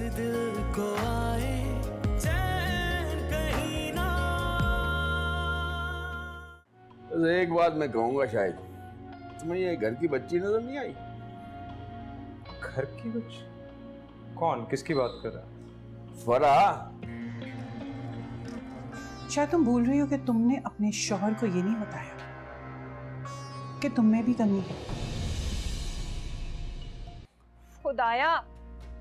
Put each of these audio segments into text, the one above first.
दिल को आए चैन कहीं ना। बस एक बात मैं कहूंगा, शायद तुम्हें ये घर की बच्ची नजर नहीं आई? घर की बच्ची? कौन, किसकी बात कर रहा है? फराह। शायद तुम भूल रही हो कि तुमने अपने शौहर को ये नहीं बताया कि तुम में भी कमी है। खुदाया,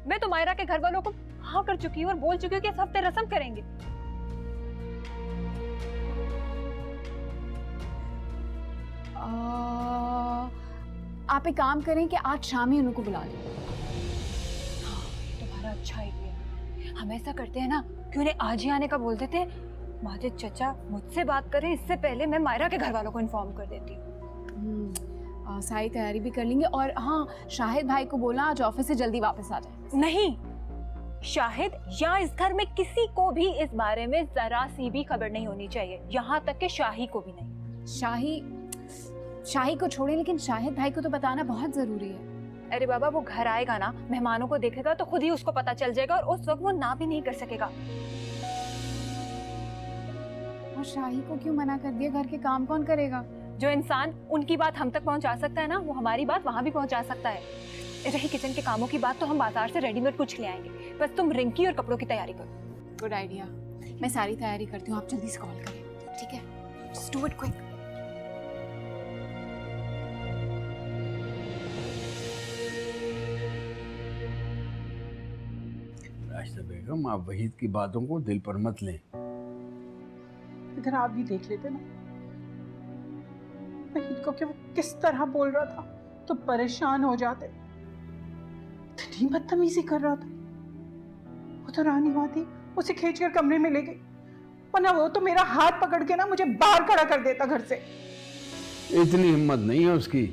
मैं तो मायरा के घर वालों को हाँ कर चुकी हूँ और बोल चुकी हूँ कि इस हफ्ते रस्म करेंगे। आप एक काम करें कि आज शाम ही उनको बुला लें। हाँ, तुम्हारा अच्छा आइडिया है। हम ऐसा करते हैं ना कि उन्हें आज ही आने का बोल देते हैं। माजिद चचा मुझसे बात करें इससे पहले मैं मायरा के घर वालों को इन्फॉर्म कर देती हूँ। सारी तैयारी भी कर लेंगे। और हाँ, शाहिद भाई को बोला आज ऑफिस से जल्दी वापस आ जाए। नहीं, शाहिद या इस घर में किसी को भी इस बारे में जरा सी भी खबर नहीं होनी चाहिए, यहाँ तक कि शाही को भी नहीं। शाही को छोड़े, लेकिन शाहिद भाई को तो बताना बहुत जरूरी है। अरे बाबा, वो घर आएगा ना, मेहमानों को देखेगा तो खुद ही उसको पता चल जाएगा और उस वक्त वो ना भी नहीं कर सकेगा। और शाही को क्यों मना कर दिया? घर के काम कौन करेगा? जो इंसान उनकी बात हम तक पहुंचा सकता है ना, वो हमारी बात वहां भी पहुंचा सकता है। रही किचन के कामों की बात, तो हम बाजार से रेडीमेड कुछ ले आएंगे। बस तुम रिंकी और कपड़ों की तैयारी करो। Good idea. मैं सारी तैयारी करती हूँ, आप जल्दी से कॉल करें, ठीक है? Just do it quick. Rashida Begum, आप वहीद की बातों को दिल पर मत लें। इधर आप भी देख लेते ना वहीद को कि वो किस तरह बोल रहा था, तो परेशान हो जाते। इतनी बदतमीजी कर रहा था। वो तो रानी वहां थी, उसे खींचकर कमरे में ले गई, वरना वो तो मेरा हाथ पकड़ के ना मुझे बाहर खड़ा कर देता घर से। इतनी हिम्मत नहीं है उसकी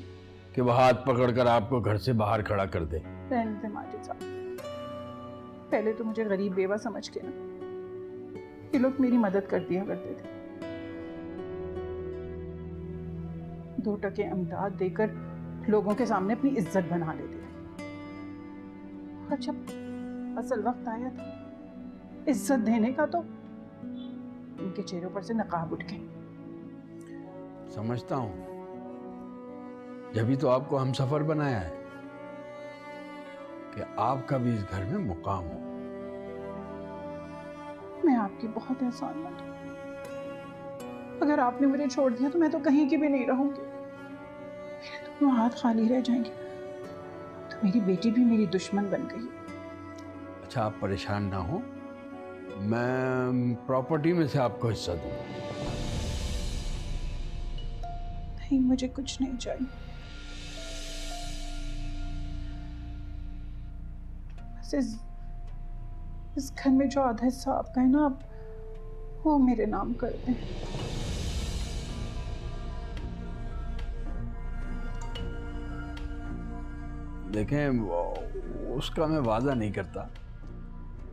कि वह हाथ पकड़कर आपको घर से बाहर खड़ा कर दे। रहने दे माजिद साहब, पहले तो मुझे गरीब बेवा समझ के ना ये लोग मेरी मदद कर दिया करते थे। 2 टके इमदाद देकर लोगों के सामने अपनी इज्जत बना लेते थे। और जब असल वक्त आया था इज्जत देने का, तो उनके चेहरों पर से नकाब उठ गए। समझता हूं, जभी तो आपको हम सफर बनाया है कि आपका भी इस घर में मुकाम हो। मैं आपकी बहुत एहसानमंद हूं। अगर आपने मुझे छोड़ दिया तो मैं तो कहीं की भी नहीं रहूंगी। मेरे दोनों हाथ खाली रह जाएंगे। तो मेरी बेटी भी मेरी दुश्मन बन गई। अच्छा, आप परेशान ना हो, मैं प्रॉपर्टी में से आपको हिस्सा दूंगा। नहीं, मुझे कुछ नहीं चाहिए। बस इस घर में जो आधा हिस्सा आपका है ना, आप वो मेरे नाम कर दें। देखें, उसका मैं वादा नहीं करता,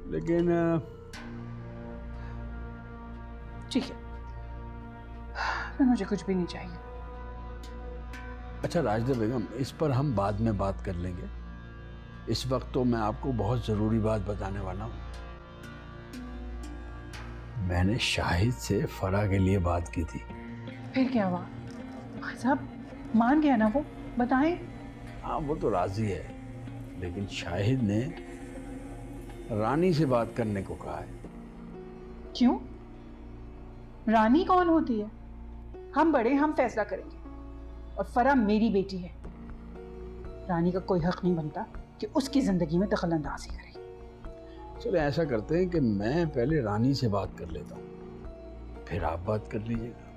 लेकिन ठीक है, फिर मुझे कुछ भी नहीं चाहिए। अच्छा राशिदा बेगम, इस पर हम बाद में बात कर लेंगे। इस वक्त तो मैं आपको बहुत ज़रूरी बात बताने वाला हूँ। मैंने शाहिद से फराह के लिए बात की थी। फिर क्या हुआ? भाई साहब मान गया ना वो? बताएं। हाँ, वो तो राजी है, लेकिन शाहिद ने रानी से बात करने को कहा है। क्यों? रानी कौन होती है? हम बड़े, हम फैसला करेंगे। और फराह मेरी बेटी है। रानी का कोई हक नहीं बनता कि उसकी जिंदगी में दखल अंदाजी करे। चलो ऐसा करते हैं कि मैं पहले रानी से बात कर लेता हूँ, फिर आप बात कर लीजिएगा।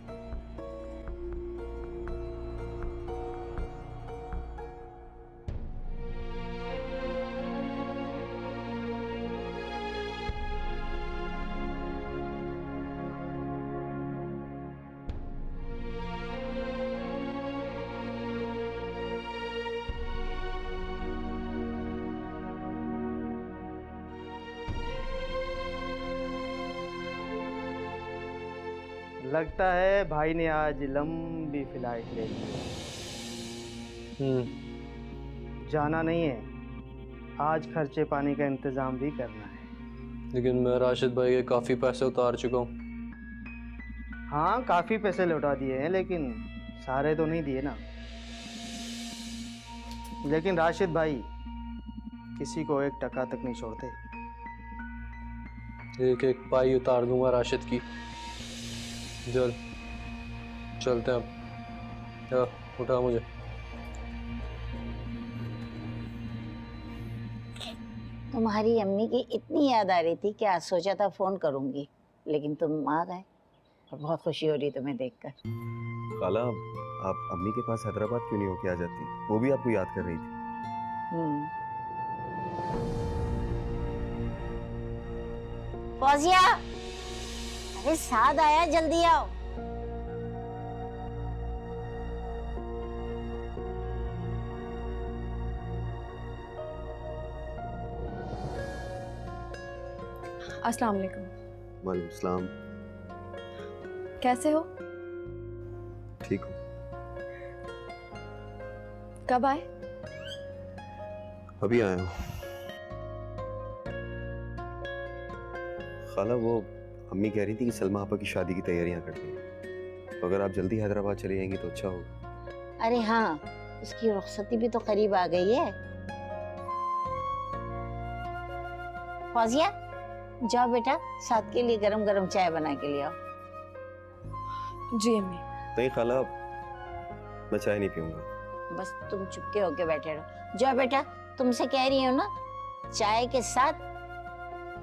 लगता है भाई ने आज लंबी फ्लाइट ले ली। जाना नहीं है, आज खर्चे पानी का इंतज़ाम भी करना है। लेकिन मैं राशिद भाई के काफ़ी पैसे उतार चुका हूँ। हाँ, काफ़ी पैसे लौटा दिए हैं, लेकिन सारे तो नहीं दिए ना। लेकिन राशिद भाई किसी को 1 टका तक नहीं छोड़ते। एक एक पाई उतार दूंगा राशिद की। चलते हैं अब। या, उठा मुझे। तुम्हारी अम्मी की इतनी याद आ रही थी कि आज सोचा था फ़ोन करूंगी, लेकिन तुम आ गए और बहुत खुशी हो रही तुम्हें देखकर। खाला, आप अम्मी के पास हैदराबाद क्यों नहीं होके आ जाती? वो भी आपको याद कर रही थी। फौजिया, अरे साद आया, जल्दी आओ। अस्सलाम वालेकुम। वालेकुम सलाम। कैसे हो? ठीक हूँ। कब आए? अभी आया हूँ। खाला, वो अम्मी कह रही थी कि सलमा आपा की शादी की तैयारियां कर रही हैं, तो अगर आप जल्दी हैदराबाद चली जाएंगी तो अच्छा होगा। अरे हाँ, उसकी रुखसती भी तो करीब आ गई है। फौजिया, जाओ बेटा, साथ के लिए गरम गरम चाय बना के ले आओ। जी अम्मी। नहीं खाला, मैं चाय नहीं पीऊंगा। बस तुम चुपके होके बैठे रहो। जाओ बेटा, तुमसे कह रही हूँ ना, चाय के साथ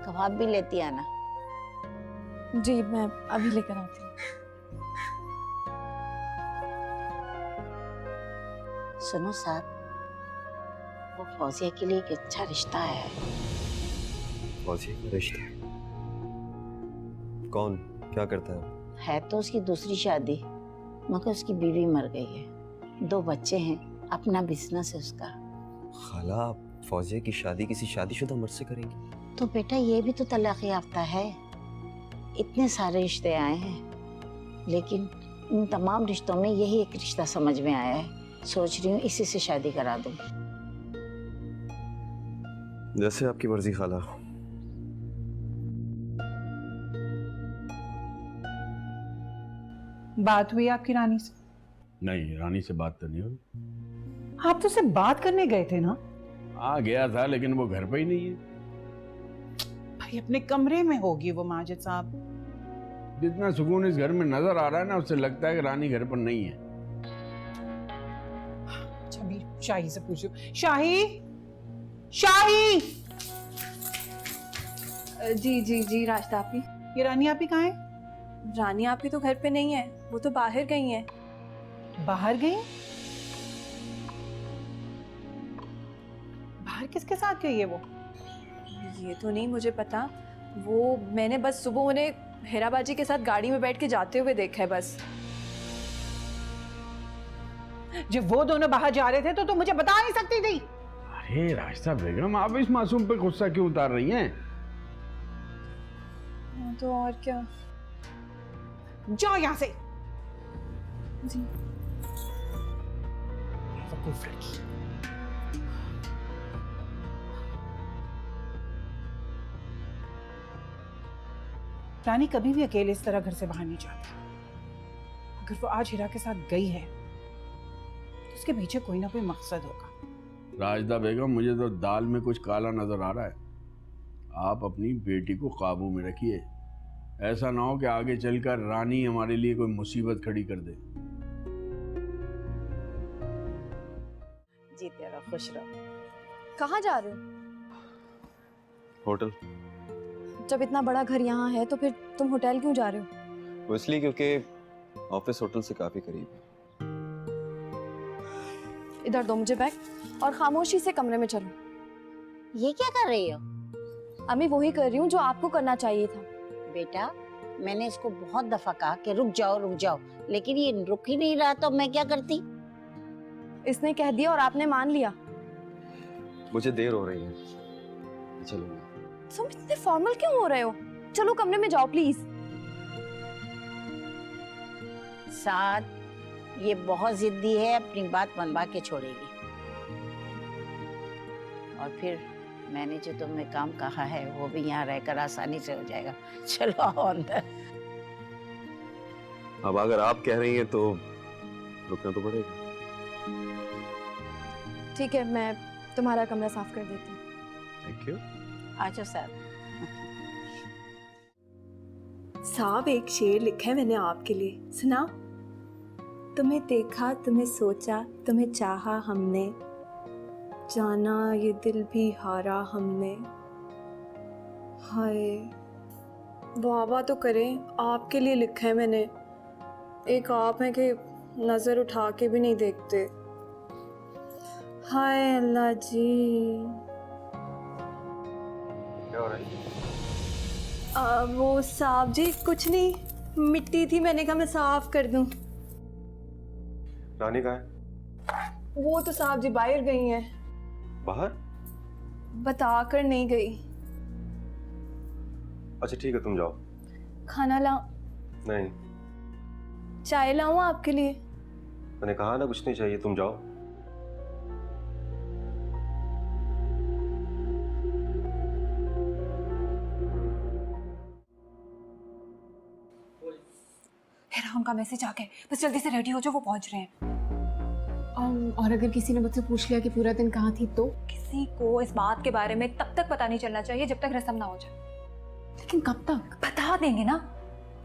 कबाब भी लेती आना। जी, मैं अभी लेकर आती हूँ। सुनो साथ, वो फौजिया के लिए एक अच्छा रिश्ता है। फौजी का रिश्ता? कौन, क्या करता है? है तो उसकी दूसरी शादी, मगर उसकी बीवी मर गई है, 2 बच्चे हैं, अपना बिजनेस है उसका। खाला, आप फौजिया की शादी किसी शादीशुदा मर्द से करेंगे? तो बेटा ये भी तो तलाक याफ्ता है। इतने सारे रिश्ते आए हैं, लेकिन इन तमाम रिश्तों में यही एक रिश्ता समझ में आया है। सोच रही हूँ इसी से शादी करा दूं। जैसे आपकी मर्जी खाला। बात हुई आपकी रानी से? नहीं, रानी से बात तो नहीं हुई। आप तो सिर्फ बात करने गए थे ना? आ गया था, लेकिन वो घर पे ही नहीं है। भाई अपने कमरे में होगी वो माजिद साहब। जितना सुकून इस घर में नजर आ रहा है ना, उससे लगता है कि रानी घर पर नहीं है। अच्छा, अभी शाही से पूछो। शाही, शाही। जी जी जी राशिदा आपी। ये रानी आपी कहाँ है? रानी आपी तो घर पे नहीं है, वो तो बाहर गई हैं। बाहर गई? बाहर किसके साथ गई है वो? ये तो नहीं मुझे पता, वो मैंने बस सुबह उन्हें हेराबाजी के साथ गाड़ी में बैठ के जाते हुए देखा है बस। जब वो दोनों बाहर जा रहे थे तो मुझे बता नहीं सकती थी? अरे राशिदा बेगम, आप इस मासूम पे गुस्सा क्यों उतार रही हैं? तो और क्या। जाओ यहाँ से। जी। बेवकूफ लड़की। रानी कभी भी अकेले इस तरह घर से बाहर नहीं जाती। अगर वो आज हिरा के साथ गई है तो उसके पीछे कोई ना कोई मकसद होगा। राशिदा बेगम, मुझे तो दाल में कुछ काला नजर आ रहा है। आप अपनी बेटी को काबू में रखिए, ऐसा ना हो कि आगे चलकर रानी हमारे लिए कोई मुसीबत खड़ी कर दे। जीते रहो, खुश रहो। कहाँ जा रहे हो? होटल। जब इतना बड़ा घर यहाँ है तो फिर तुम होटल क्यों जा रहे हो? वो इसलिए क्योंकि ऑफिस होटल से काफी करीब है। इधर दो मुझे बैग और खामोशी से कमरे में चलो। ये क्या कर रही हो? अम्मी वही कर रही हूँ जो आपको करना चाहिए था। बेटा, मैंने इसको बहुत दफा कहा कि रुक जाओ, लेकिन ये रुक ही नहीं रहा, तो मैं क्या करती? इसने कह दिया और आपने मान लिया। मुझे देर हो रही है, चलो। तुम इतने फॉर्मल क्यों हो रहे हो? चलो कमरे में जाओ प्लीज। साथ, ये बहुत जिद्दी है, अपनी बात मनवा के छोड़ेगी। और फिर मैंने जो तुम्हें काम कहा है वो भी यहाँ रहकर आसानी से हो जाएगा। चलो आओ अंदर। अब अगर आप कह रही हैं तो रुकना तो पड़ेगा। ठीक है, मैं तुम्हारा कमरा साफ कर देती हूँ। Thank you. अच्छा सर। साहब, एक शेर लिखा है मैंने आपके लिए, सुना? तुम्हें देखा, तुम्हें सोचा, तुम्हें चाहा हमने, जाना ये दिल भी हारा हमने। हाय बाबा तो करें, आपके लिए लिखा है मैंने। एक आप हैं कि नज़र उठा के भी नहीं देखते। हाय अल्लाह जी। क्या हो रहा है? वो साहब जी कुछ नहीं, मिट्टी थी, मैंने कहा मैं साफ कर दूं। रानी कहाँ है? वो तो साहब जी बाहर गई हैं, बाहर? बताकर नहीं गई। अच्छा ठीक है, तुम जाओ। खाना लाऊं? नहीं, चाय लाऊं आपके लिए? मैंने कहा ना कुछ नहीं चाहिए, तुम जाओ। हेरा, उनका मैसेज आ गया, बस जल्दी से रेडी हो जाओ, वो पहुंच रहे हैं। और अगर किसी ने मुझसे पूछ लिया कि पूरा दिन कहाँ थी तो? किसी को इस बात के बारे में तब तक पता नहीं चलना चाहिए जब तक रस्म ना हो जाए। लेकिन कब तक? बता देंगे ना,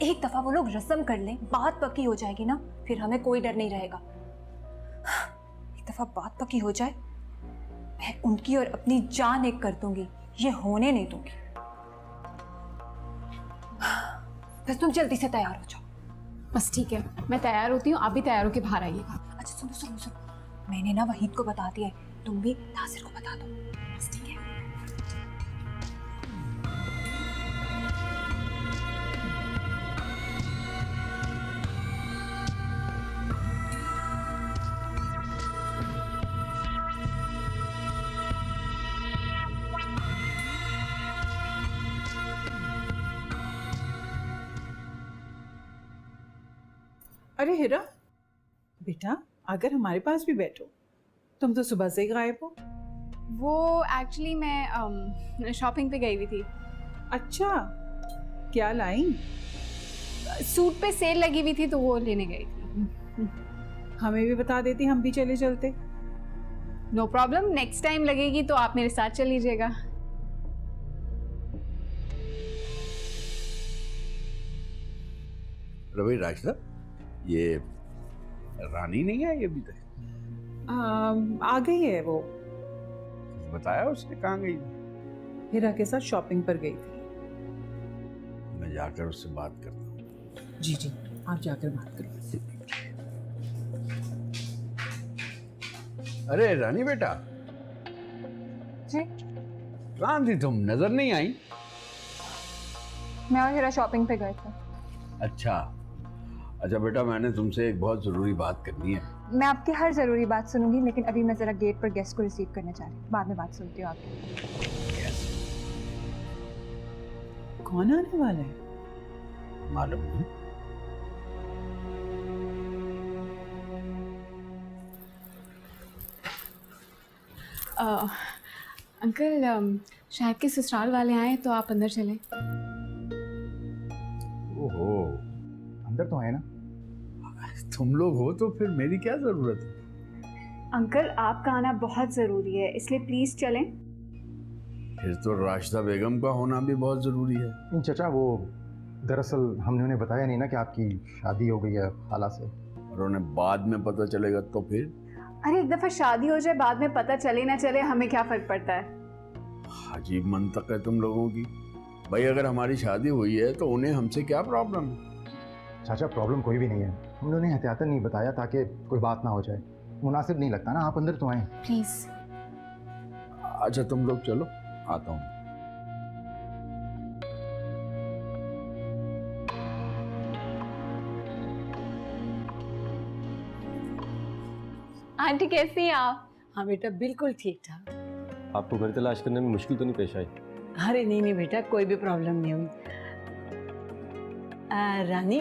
एक दफा वो लोग रस्म कर लें, बात पक्की हो जाएगी ना, फिर हमें कोई डर नहीं रहेगा। एक दफा बात पक्की हो जाए, मैं उनकी और अपनी जान एक कर दूंगी, ये होने नहीं दूंगी। बस तुम जल्दी से तैयार हो जाओ। बस ठीक है, मैं तैयार होती हूँ, आप भी तैयार होके बाहर आइएगा। अच्छा सुनो सुनो सुनो, मैंने ना वहीद को बता दिया है, तुम भी नासिर को बता दो। बस ठीक है। अरे हिरा बेटा, अगर हमारे पास भी बैठो, तुम तो सुबह से ही गायब हो। वो एक्चुअली मैं शॉपिंग पे गई हुई थी। अच्छा, क्या लाई? सूट पे सेल लगी हुई थी तो वो लेने गई थी। हमें भी बता देती, हम भी चले चलते। नो प्रॉब्लम, नेक्स्ट टाइम लगेगी तो आप मेरे साथ चल लीजिएगा। रवि राशिदा, ये रानी नहीं आई अभी तक? आ गई है वो। बताया उसने कहाँ गई? हिरा के साथ शॉपिंग पर गई थी। मैं जाकर उससे बात करता हूँ। जी जी, आप जाकर बात करो। अरे रानी बेटा। जी? कहाँ थी तुम, नजर नहीं आई? मैं और हिरा शॉपिंग पे गए थे। अच्छा अच्छा बेटा, मैंने तुमसे एक बहुत ज़रूरी बात करनी है। मैं आपकी हर ज़रूरी बात सुनूंगी, लेकिन अभी मैं ज़रा गेट पर गेस्ट को रिसीव करने जा रही हूँ, बाद में बात सुनती हूँ आपकी। कौन आने वाला है? मालूम नहीं। अंकल, शायद के ससुराल वाले आए तो आप अंदर चलें। ओहो, अंदर तो है ना? तुम लोग हो तो फिर मेरी क्या ज़रूरत है? अंकल, आपका आना बहुत ज़रूरी है, इसलिए प्लीज़ चलें। फिर तो राशिदा बेगम का होना भी बहुत ज़रूरी है। नहीं चाचा, वो दरअसल हमने उन्हें बताया नहीं ना कि आपकी शादी हो गई है खाला से। और उन्हें बाद में पता चलेगा तो फिर? अरे एक दफ़ा शादी हो जाए, बाद में पता चले ना चले, हमें क्या फ़र्क पड़ता है? अजीब मंतक है तुम लोगों की। भाई अगर हमारी शादी हुई है तो उन्हें हमसे क्या प्रॉब्लम है? चाचा प्रॉब्लम कोई भी नहीं है, हमने उन्हें एहतियातन नहीं बताया ताकि कोई बात ना हो जाए। मुनासिब नहीं लगता ना, आप अंदर तो आए। प्लीज़। अच्छा तुम लोग चलो, आता हूँ। आंटी कैसी हैं आप? हाँ बेटा, बिल्कुल ठीक ठाक। आपको घर तलाश करने में मुश्किल तो नहीं पेश आई? अरे नहीं नहीं बेटा, कोई भी प्रॉब्लम नहीं हुई। रानी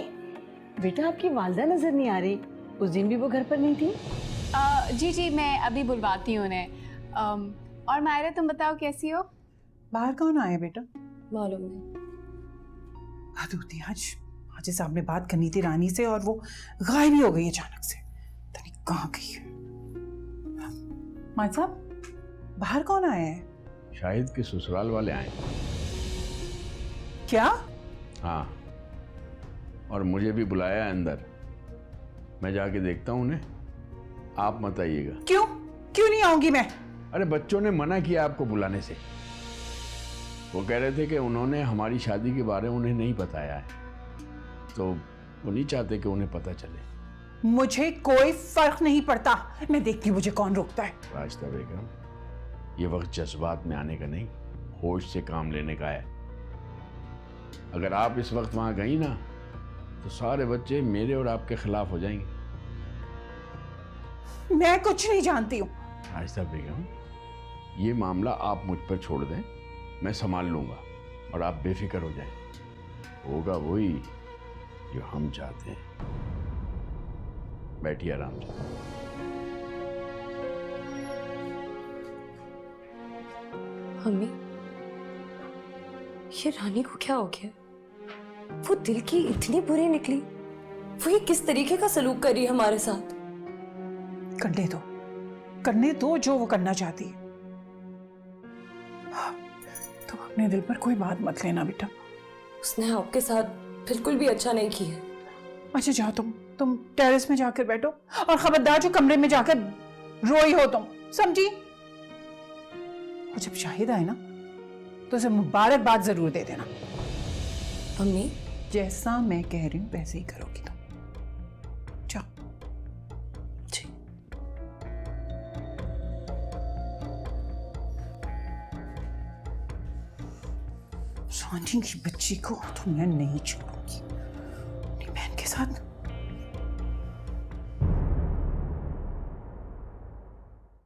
बेटा, आपकी वालदा नजर नहीं आ रही, उस दिन भी वो घर पर नहीं थी? जी जी, मैं अभी बुलवाती हूँ उन्हें। और मायरा तुम बताओ कैसी हो? बाहर कौन आया बेटा? मालूम नहीं। हद होती है, आज हाजी साहब ने बात करनी थी रानी से और वो गायब ही हो गई अचानक से, पता नहीं कहाँ गई है। माँ साहब, बाहर कौन आया है? शाहिद के ससुराल वाले आए। क्या? हाँ, और मुझे भी बुलाया है अंदर। मैं जाके देखता हूँ उन्हें, आप मत आइएगा। क्यों? क्यों नहीं आऊंगी मैं? अरे बच्चों ने मना किया आपको बुलाने से। वो कह रहे थे कि उन्होंने हमारी शादी के बारे में उन्हें नहीं बताया है, तो वो नहीं चाहते कि उन्हें पता चले। मुझे कोई फर्क नहीं पड़ता, मैं देखती हूँ मुझे कौन रोकता है। राशिदा बेगम, ये वक्त जज्बात में आने का नहीं, होश से काम लेने का है। अगर आप इस वक्त वहां गई ना तो सारे बच्चे मेरे और आपके खिलाफ हो जाएंगे। मैं कुछ नहीं जानती हूँ। राशिदा बेगम, ये मामला आप मुझ पर छोड़ दें, मैं संभाल लूंगा और आप बेफिक्र हो जाएं। होगा वही जो हम चाहते हैं। बैठिए आराम से। मम्मी, ये रानी को क्या हो गया? वो दिल की इतनी बुरी निकली? वो ये किस तरीके का सलूक कर रही है हमारे साथ? करने दो जो वो करना चाहती है। तुम अपने दिल पर कोई बात मत लेना बेटा। उसने आपके साथ बिल्कुल भी अच्छा नहीं किया। अच्छा जाओ, तुम टेरेस में जाकर बैठो और खबरदार जो कमरे में जाकर रोई हो तुम, समझी? और जब शाहिद आए ना तो उसे मुबारकबाद जरूर दे देना। मम्मी, जैसा मैं कह रही हूँ वैसे ही करोगी तुम। जाओ। जी। रानी की बच्ची को तो मैं नहीं छोड़ूंगी। अपनी बहन के साथ